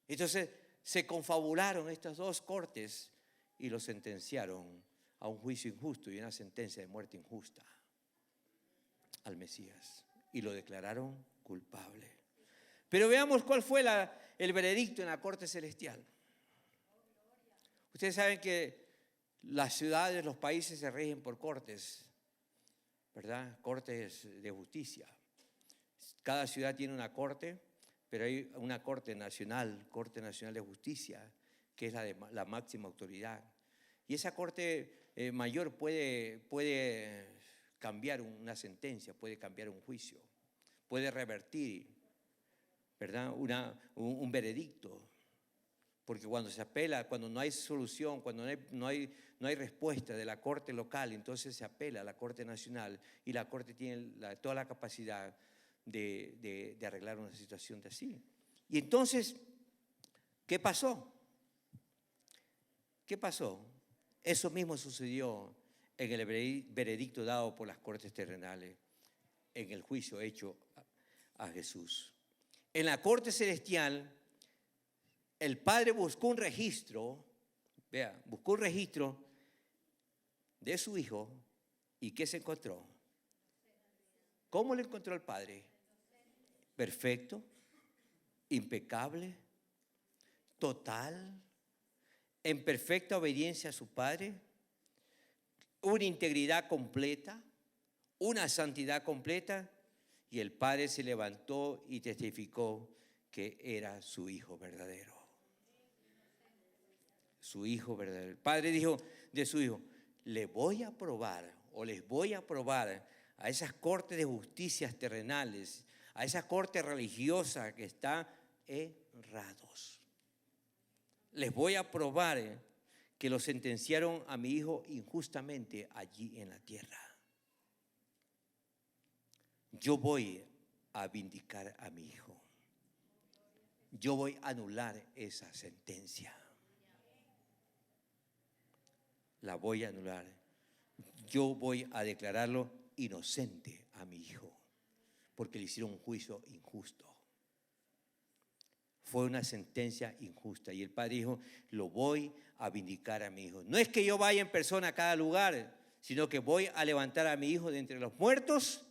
Entonces se confabularon estas 2 cortes y lo sentenciaron a un juicio injusto y una sentencia de muerte injusta al Mesías, y lo declararon culpable. Pero veamos cuál fue el veredicto en la corte celestial. Ustedes saben que las ciudades, los países se rigen por cortes, ¿verdad? Cortes de justicia. Cada ciudad tiene una corte, pero hay una Corte Nacional de Justicia, que es la máxima autoridad. Y esa Corte Mayor puede cambiar una sentencia, puede cambiar un juicio, puede revertir, ¿verdad? Un veredicto. Porque cuando se apela, cuando no hay solución, cuando no hay respuesta de la Corte local, entonces se apela a la Corte Nacional, y la Corte tiene toda la capacidad de arreglar una situación de así. Y entonces, ¿qué pasó? ¿Qué pasó? Eso mismo sucedió en el veredicto dado por las cortes terrenales, en el juicio hecho a Jesús. En la corte celestial, el Padre buscó un registro de su Hijo. ¿Y qué se encontró? ¿Cómo le encontró el Padre? Perfecto, impecable, total, en perfecta obediencia a su Padre, una integridad completa, una santidad completa, y el Padre se levantó y testificó que era su Hijo verdadero. Su Hijo verdadero. El Padre dijo de su Hijo: les voy a probar a esas cortes de justicias terrenales, a esa corte religiosa que está errados. Les voy a probar que lo sentenciaron a mi Hijo injustamente allí en la tierra. Yo voy a vindicar a mi Hijo. Yo voy a anular esa sentencia. La voy a anular. Yo voy a declararlo inocente a mi Hijo, porque le hicieron un juicio injusto. Fue una sentencia injusta, y el Padre dijo: lo voy a vindicar a mi Hijo. No es que yo vaya en persona a cada lugar, sino que voy a levantar a mi Hijo de entre los muertos,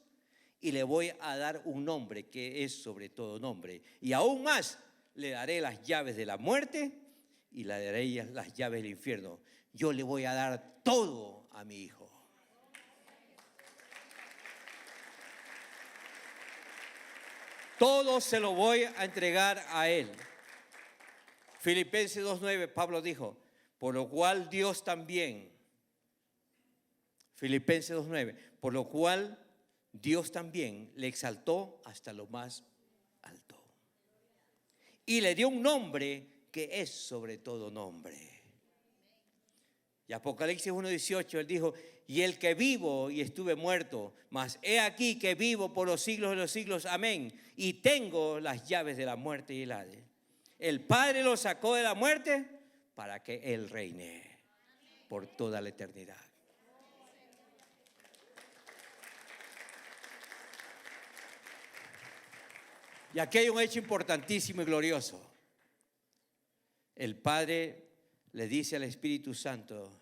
y le voy a dar un nombre que es sobre todo nombre. Y aún más, le daré las llaves de la muerte y le daré las llaves del infierno. Yo le voy a dar todo a mi hijo. Todo se lo voy a entregar a él. Filipenses 2:9, Pablo dijo, por lo cual Dios también, Filipenses 2:9, por lo cual Dios también le exaltó hasta lo más alto. Y le dio un nombre que es sobre todo nombre. Y Apocalipsis 1:18, él dijo, y el que vivo y estuve muerto, mas he aquí que vivo por los siglos de los siglos, amén. Y tengo las llaves de la muerte y el Hades. El Padre lo sacó de la muerte para que Él reine por toda la eternidad. Y aquí hay un hecho importantísimo y glorioso. El Padre le dice al Espíritu Santo,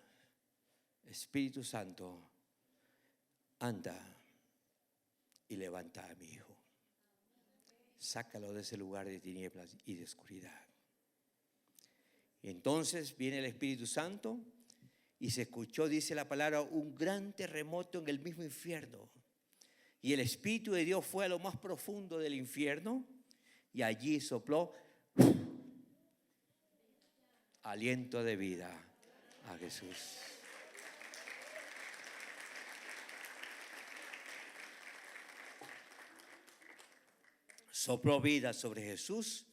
Espíritu Santo, anda y levanta a mi hijo. Sácalo de ese lugar de tinieblas y de oscuridad. Y entonces viene el Espíritu Santo y se escuchó, dice la palabra, un gran terremoto en el mismo infierno. Y el Espíritu de Dios fue a lo más profundo del infierno y allí sopló aliento de vida a Jesús. Sopló vida sobre Jesús,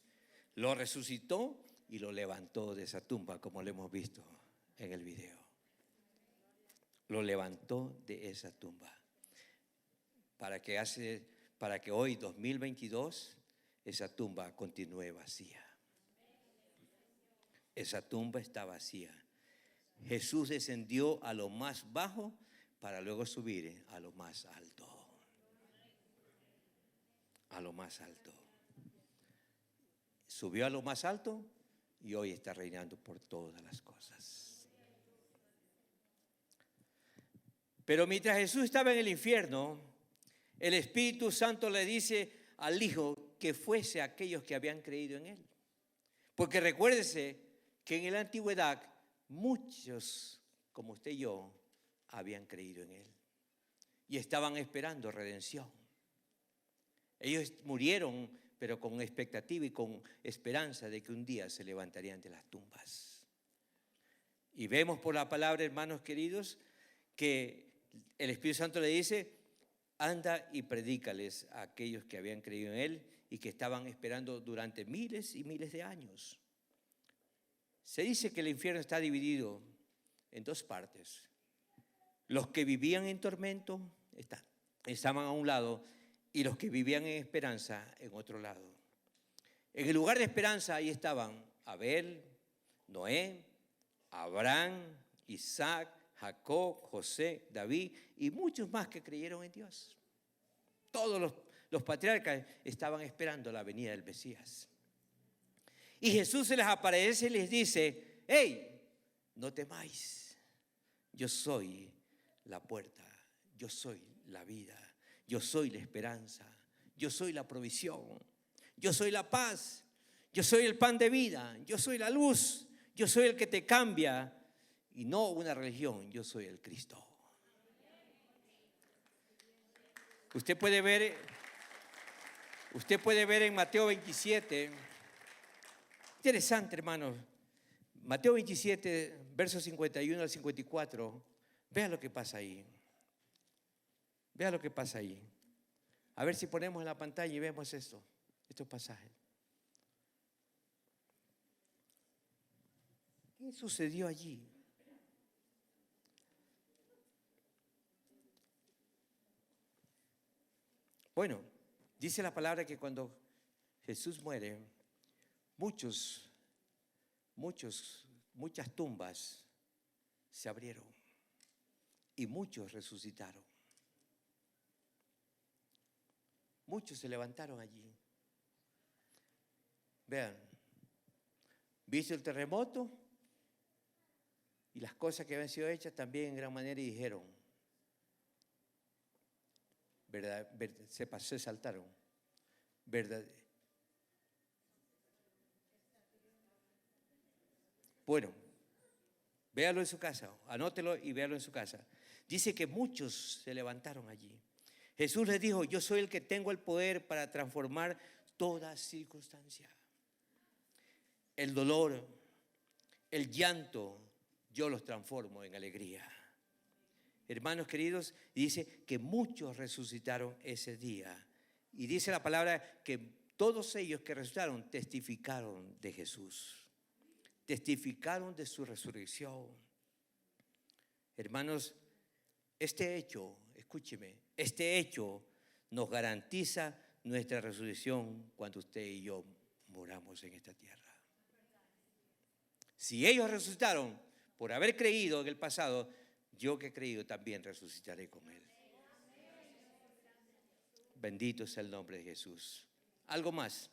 lo resucitó y lo levantó de esa tumba, como lo hemos visto en el video. Lo levantó de esa tumba. Para que hoy, 2022, esa tumba continúe vacía. Esa tumba está vacía. Jesús descendió a lo más bajo para luego subir a lo más alto. A lo más alto. Subió a lo más alto y hoy está reinando por todas las cosas. Pero mientras Jesús estaba en el infierno, el Espíritu Santo le dice al Hijo que fuese a aquellos que habían creído en Él. Porque recuérdese que en la antigüedad muchos, como usted y yo, habían creído en Él. Y estaban esperando redención. Ellos murieron, pero con expectativa y con esperanza de que un día se levantarían de las tumbas. Y vemos por la palabra, hermanos queridos, que el Espíritu Santo le dice, anda y predícales a aquellos que habían creído en Él y que estaban esperando durante miles y miles de años. Se dice que el infierno está dividido en dos partes. Los que vivían en tormento estaban a un lado y los que vivían en esperanza en otro lado. En el lugar de esperanza ahí estaban Abel, Noé, Abraham, Isaac, Jacob, José, David y muchos más que creyeron en Dios. Todos los patriarcas estaban esperando la venida del Mesías. Y Jesús se les aparece y les dice, hey, no temáis, yo soy la puerta, yo soy la vida, yo soy la esperanza, yo soy la provisión, yo soy la paz, yo soy el pan de vida, yo soy la luz, yo soy el que te cambia. Y no una religión, yo soy el Cristo. Usted puede ver en Mateo 27, interesante, hermanos. Mateo 27, versos 51 al 54. Vea lo que pasa ahí. Vea lo que pasa ahí. A ver si ponemos en la pantalla y vemos estos pasajes. ¿Qué sucedió allí? Bueno, dice la palabra que cuando Jesús muere, muchas tumbas se abrieron y muchos resucitaron. Muchos se levantaron allí. Vean, visto el terremoto y las cosas que habían sido hechas también en gran manera y dijeron, ¿verdad? Se saltaron. ¿Verdad? Bueno, véalo en su casa, anótelo y véalo en su casa. Dice que muchos se levantaron allí. Jesús les dijo, yo soy el que tengo el poder para transformar toda circunstancia. El dolor, el llanto, yo los transformo en alegría. Hermanos queridos, dice que muchos resucitaron ese día. Y dice la palabra que todos ellos que resucitaron testificaron de Jesús. Testificaron de su resurrección. Hermanos, este hecho, escúcheme, este hecho nos garantiza nuestra resurrección cuando usted y yo moramos en esta tierra. Si ellos resucitaron por haber creído en el pasado, yo que he creído también resucitaré con él. Bendito sea el nombre de Jesús. Algo más.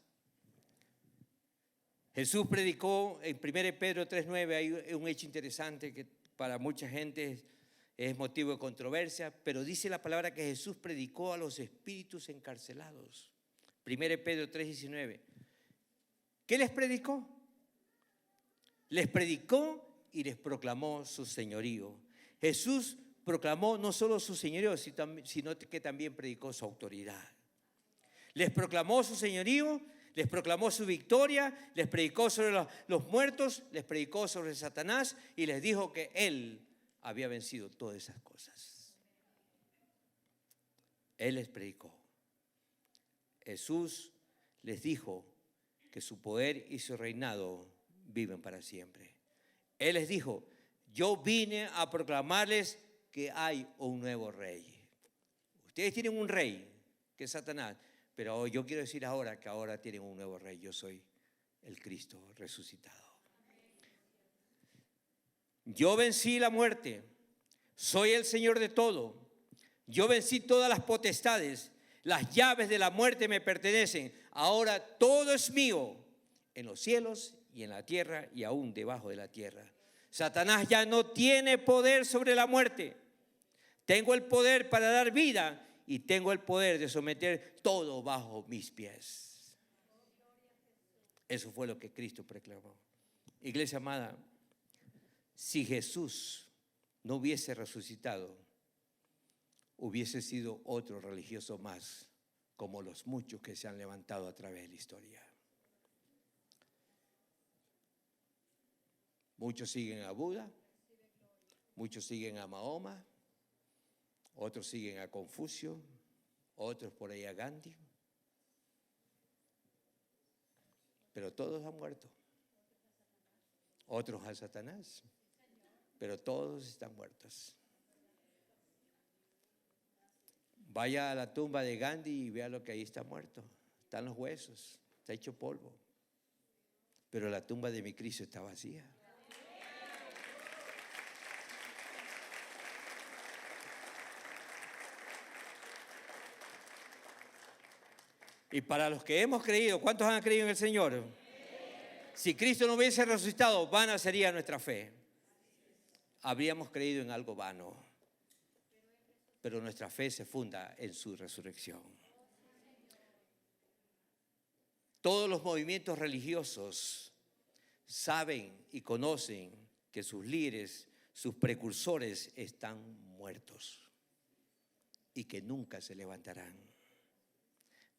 Jesús predicó en 1 Pedro 3:9, hay un hecho interesante que para mucha gente es motivo de controversia, pero dice la palabra que Jesús predicó a los espíritus encarcelados. 1 Pedro 3:19. ¿Qué les predicó? Les predicó y les proclamó su señorío. Jesús proclamó no solo su señorío, sino que también predicó su autoridad. Les proclamó su señorío, les proclamó su victoria, les predicó sobre los muertos, les predicó sobre Satanás y les dijo que él había vencido todas esas cosas. Él les predicó. Jesús les dijo que su poder y su reinado viven para siempre. Él les dijo, yo vine a proclamarles que hay un nuevo rey. Ustedes tienen un rey, que es Satanás, pero yo quiero decir ahora que ahora tienen un nuevo rey. Yo soy el Cristo resucitado. Yo vencí la muerte, soy el Señor de todo. Yo vencí todas las potestades, las llaves de la muerte me pertenecen. Ahora todo es mío, en los cielos y en la tierra y aún debajo de la tierra. Satanás ya no tiene poder sobre la muerte. Tengo el poder para dar vida y tengo el poder de someter todo bajo mis pies. Eso fue lo que Cristo proclamó. Iglesia amada, si Jesús no hubiese resucitado, hubiese sido otro religioso más, como los muchos que se han levantado a través de la historia. Muchos siguen a Buda, muchos siguen a Mahoma, otros siguen a Confucio, otros por ahí a Gandhi, pero todos han muerto. Otros a Satanás, pero todos están muertos. Vaya a la tumba de Gandhi y vea lo que ahí está muerto. Están los huesos, está hecho polvo. Pero la tumba de mi Cristo está vacía. Y para los que hemos creído, ¿cuántos han creído en el Señor? Si Cristo no hubiese resucitado, vana sería nuestra fe. Habríamos creído en algo vano. Pero nuestra fe se funda en su resurrección. Todos los movimientos religiosos saben y conocen que sus líderes, sus precursores están muertos y que nunca se levantarán.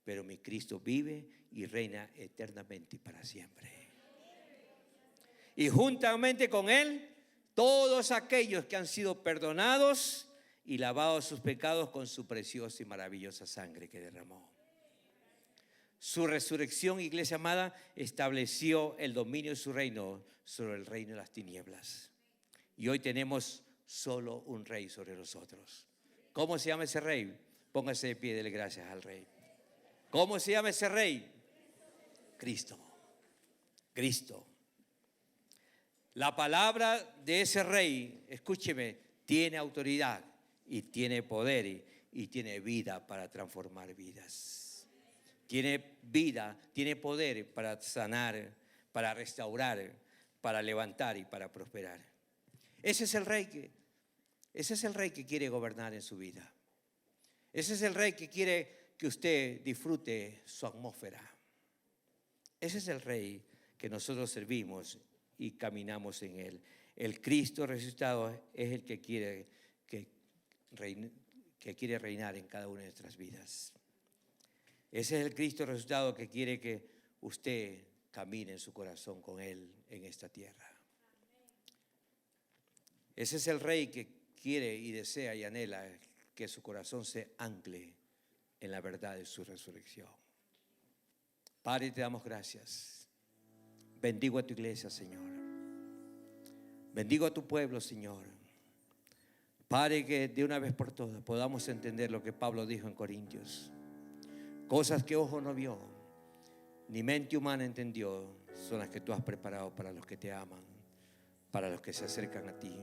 Pero mi Cristo vive y reina eternamente y para siempre. Y juntamente con Él, todos aquellos que han sido perdonados y lavados sus pecados con su preciosa y maravillosa sangre que derramó. Su resurrección, iglesia amada, estableció el dominio de su reino sobre el reino de las tinieblas. Y hoy tenemos solo un rey sobre nosotros. ¿Cómo se llama ese rey? Póngase de pie y dele gracias al rey. ¿Cómo se llama ese rey? Cristo. Cristo. La palabra de ese rey, escúcheme, tiene autoridad y tiene poder y tiene vida para transformar vidas. Tiene vida, tiene poder para sanar, para restaurar, para levantar y para prosperar. Ese es el rey que quiere gobernar en su vida. Ese es el Rey que quiere que usted disfrute su atmósfera. Ese es el Rey que nosotros servimos y caminamos en Él. El Cristo resucitado es el que quiere reinar en cada una de nuestras vidas. Ese es el Cristo resucitado que quiere que usted camine en su corazón con Él en esta tierra. Ese es el Rey que quiere y desea y anhela que su corazón se ancle en la verdad de su resurrección. Padre, te damos gracias. Bendigo a tu iglesia, Señor. Bendigo a tu pueblo, Señor. Padre, que de una vez por todas podamos entender lo que Pablo dijo en Corintios. Cosas que ojo no vio, ni mente humana entendió, son las que tú has preparado para los que te aman, para los que se acercan a ti,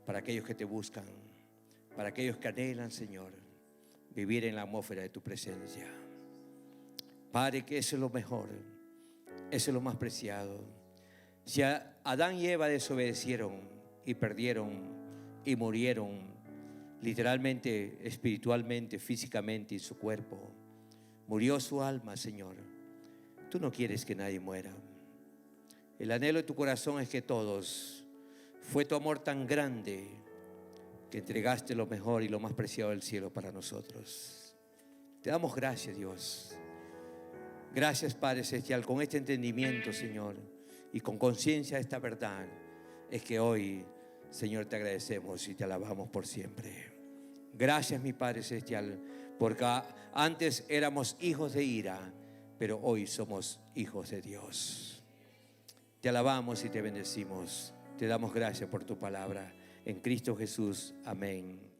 para aquellos que te buscan, para aquellos que anhelan, Señor, vivir en la atmósfera de tu presencia. Padre, que eso es lo mejor, eso es lo más preciado. Si Adán y Eva desobedecieron y perdieron y murieron literalmente, espiritualmente, físicamente en su cuerpo, murió su alma, Señor. Tú no quieres que nadie muera. El anhelo de tu corazón es que todos. Fue tu amor tan grande que entregaste lo mejor y lo más preciado del cielo para nosotros. Te damos gracias, Dios. Gracias, Padre Celestial, con este entendimiento, Señor, y con conciencia de esta verdad, es que hoy, Señor, te agradecemos y te alabamos por siempre. Gracias, mi Padre Celestial, porque antes éramos hijos de ira, pero hoy somos hijos de Dios. Te alabamos y te bendecimos. Te damos gracias por tu palabra. En Cristo Jesús. Amén.